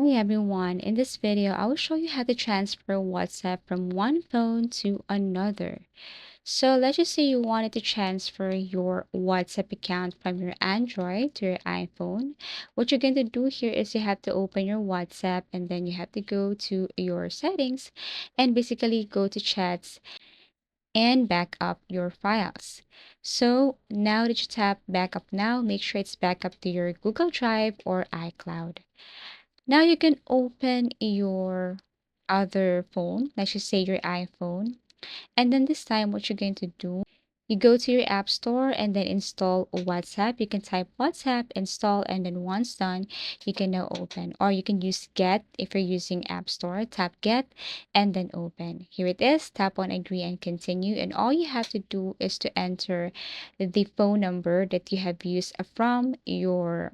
Hi everyone, in this video I will show you how to transfer WhatsApp from one phone to another. So let's just say you wanted to transfer your WhatsApp account from your Android to your iPhone. What you're going to do here is you have to open your WhatsApp and then you have to go to your settings and basically go to chats and back up your files. So now that you tap backup now, make sure it's back up to your Google Drive or iCloud. Now you can open your other phone, let's just say your iPhone. And then this time, what you're going to do, you go to your App Store and then install WhatsApp. You can type WhatsApp, install, and then once done, you can now open. Or you can use Get if you're using App Store. Tap Get and then open. Here it is. Tap on Agree and Continue. And all you have to do is to enter the phone number that you have used from your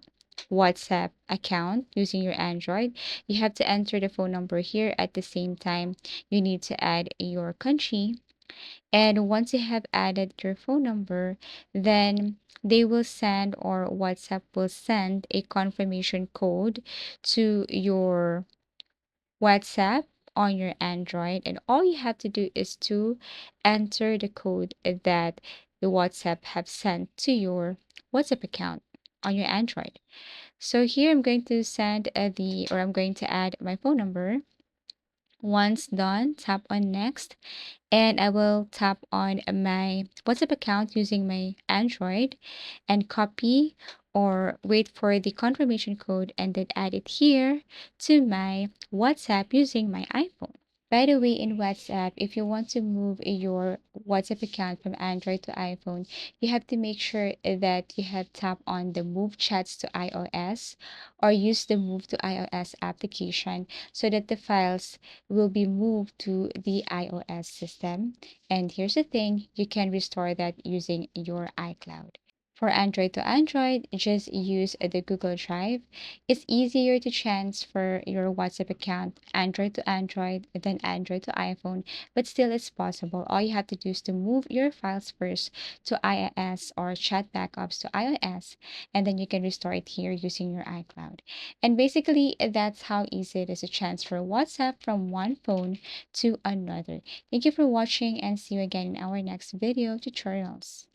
WhatsApp account using your Android. You have to enter the phone number here. At the same time, you need to add your country. And once you have added your phone number, then they will send, or WhatsApp will send, a confirmation code to your WhatsApp on your Android. And all you have to do is to enter the code that the WhatsApp have sent to your WhatsApp account on your Android. So here I'm going to send I'm going to add my phone number. Once done, tap on next, and I will tap on my WhatsApp account using my Android and copy or wait for the confirmation code and then add it here to my WhatsApp using my iPhone. By the way, in WhatsApp, if you want to move your WhatsApp account from Android to iPhone, you have to make sure that you have tapped on the Move Chats to iOS or use the Move to iOS application so that the files will be moved to the iOS system. And here's the thing, you can restore that using your iCloud. For Android to Android, just use the Google Drive. It's easier to transfer your WhatsApp account Android to Android than Android to iPhone, but still it's possible. All you have to do is to move your files first to iOS or chat backups to iOS, and then you can restore it here using your iCloud. And basically, that's how easy it is to transfer WhatsApp from one phone to another. Thank you for watching and see you again in our next video tutorials.